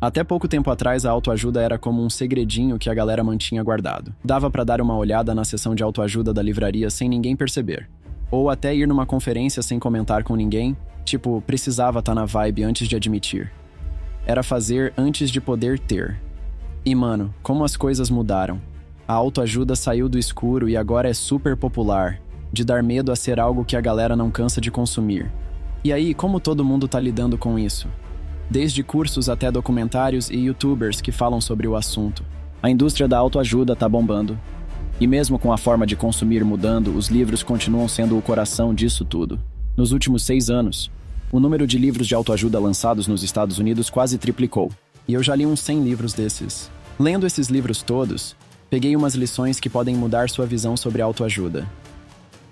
Até pouco tempo atrás, a autoajuda era como um segredinho que a galera mantinha guardado. Dava pra dar uma olhada na seção de autoajuda da livraria sem ninguém perceber. Ou até ir numa conferência sem comentar com ninguém, tipo, precisava estar na vibe antes de admitir. Era fazer antes de poder ter. E mano, como as coisas mudaram. A autoajuda saiu do escuro e agora é super popular, de dar medo a ser algo que a galera não cansa de consumir. E aí, como todo mundo tá lidando com isso? Desde cursos até documentários e youtubers que falam sobre o assunto. A indústria da autoajuda tá bombando. E mesmo com a forma de consumir mudando, os livros continuam sendo o coração disso tudo. Nos últimos 6 anos, o número de livros de autoajuda lançados nos Estados Unidos quase triplicou. E eu já li uns 100 livros desses. Lendo esses livros todos, peguei umas lições que podem mudar sua visão sobre autoajuda.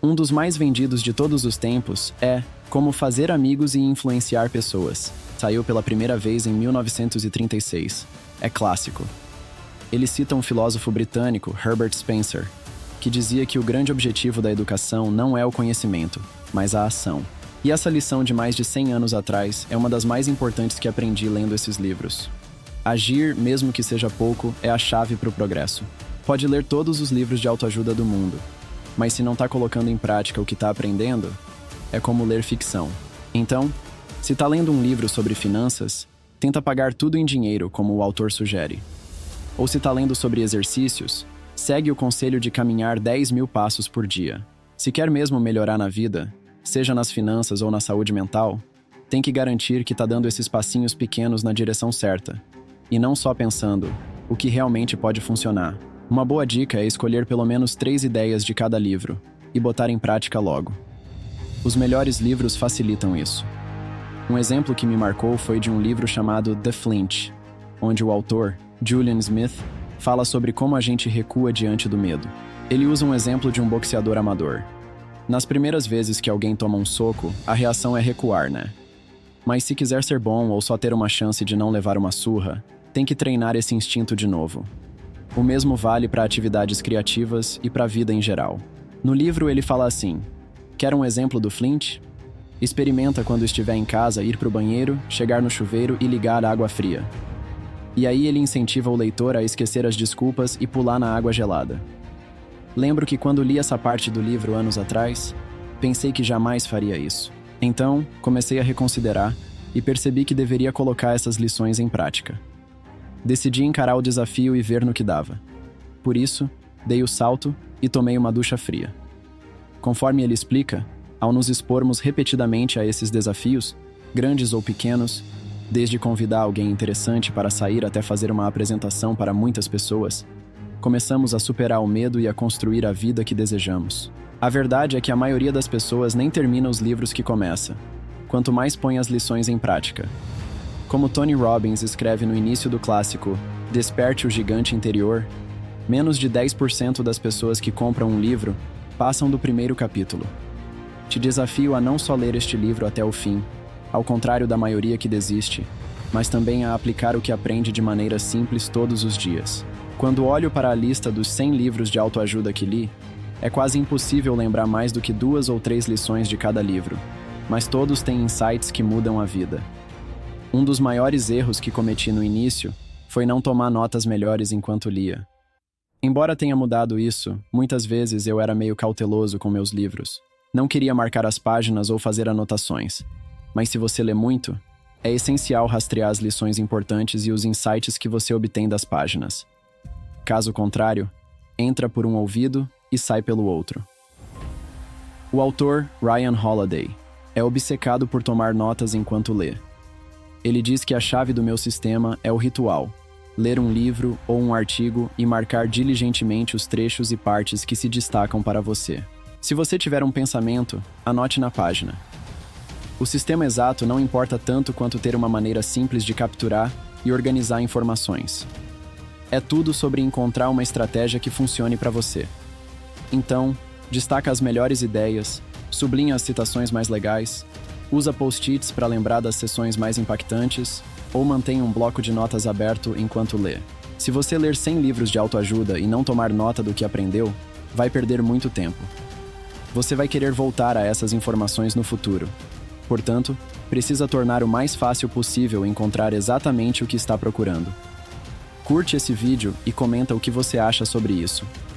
Um dos mais vendidos de todos os tempos é Como Fazer Amigos e Influenciar Pessoas. Saiu pela primeira vez em 1936. É clássico. Ele cita um filósofo britânico, Herbert Spencer, que dizia que o grande objetivo da educação não é o conhecimento, mas a ação. E essa lição de mais de 100 anos atrás é uma das mais importantes que aprendi lendo esses livros. Agir, mesmo que seja pouco, é a chave para o progresso. Pode ler todos os livros de autoajuda do mundo, mas se não está colocando em prática o que está aprendendo, é como ler ficção. Então, se está lendo um livro sobre finanças, tenta pagar tudo em dinheiro, como o autor sugere. Ou se está lendo sobre exercícios, segue o conselho de caminhar 10.000 passos por dia. Se quer mesmo melhorar na vida, seja nas finanças ou na saúde mental, tem que garantir que está dando esses passinhos pequenos na direção certa. E não só pensando o que realmente pode funcionar. Uma boa dica é escolher pelo menos 3 ideias de cada livro e botar em prática logo. Os melhores livros facilitam isso. Um exemplo que me marcou foi de um livro chamado The Flinch, onde o autor, Julian Smith, fala sobre como a gente recua diante do medo. Ele usa um exemplo de um boxeador amador. Nas primeiras vezes que alguém toma um soco, a reação é recuar, né? Mas se quiser ser bom ou só ter uma chance de não levar uma surra, tem que treinar esse instinto de novo. O mesmo vale para atividades criativas e para a vida em geral. No livro ele fala assim: quer um exemplo do Flint? Experimenta quando estiver em casa ir para o banheiro, chegar no chuveiro e ligar a água fria. E aí ele incentiva o leitor a esquecer as desculpas e pular na água gelada. Lembro que quando li essa parte do livro anos atrás, pensei que jamais faria isso. Então, comecei a reconsiderar e percebi que deveria colocar essas lições em prática. Decidi encarar o desafio e ver no que dava. Por isso, dei o salto e tomei uma ducha fria. Conforme ele explica, ao nos expormos repetidamente a esses desafios, grandes ou pequenos, desde convidar alguém interessante para sair até fazer uma apresentação para muitas pessoas, começamos a superar o medo e a construir a vida que desejamos. A verdade é que a maioria das pessoas nem termina os livros que começa, quanto mais põe as lições em prática. Como Tony Robbins escreve no início do clássico Desperte o Gigante Interior, menos de 10% das pessoas que compram um livro passam do primeiro capítulo. Te desafio a não só ler este livro até o fim, ao contrário da maioria que desiste, mas também a aplicar o que aprende de maneira simples todos os dias. Quando olho para a lista dos 100 livros de autoajuda que li, é quase impossível lembrar mais do que 2 ou 3 lições de cada livro, mas todos têm insights que mudam a vida. Um dos maiores erros que cometi no início foi não tomar notas melhores enquanto lia. Embora tenha mudado isso, muitas vezes eu era meio cauteloso com meus livros. Não queria marcar as páginas ou fazer anotações. Mas se você lê muito, é essencial rastrear as lições importantes e os insights que você obtém das páginas. Caso contrário, entra por um ouvido e sai pelo outro. O autor, Ryan Holiday, é obcecado por tomar notas enquanto lê. Ele diz que a chave do meu sistema é o ritual: ler um livro ou um artigo e marcar diligentemente os trechos e partes que se destacam para você. Se você tiver um pensamento, anote na página. O sistema exato não importa tanto quanto ter uma maneira simples de capturar e organizar informações. É tudo sobre encontrar uma estratégia que funcione para você. Então, destaca as melhores ideias, sublinha as citações mais legais, usa post-its para lembrar das sessões mais impactantes ou mantenha um bloco de notas aberto enquanto lê. Se você ler 100 livros de autoajuda e não tomar nota do que aprendeu, vai perder muito tempo. Você vai querer voltar a essas informações no futuro. Portanto, precisa tornar o mais fácil possível encontrar exatamente o que está procurando. Curte esse vídeo e comenta o que você acha sobre isso.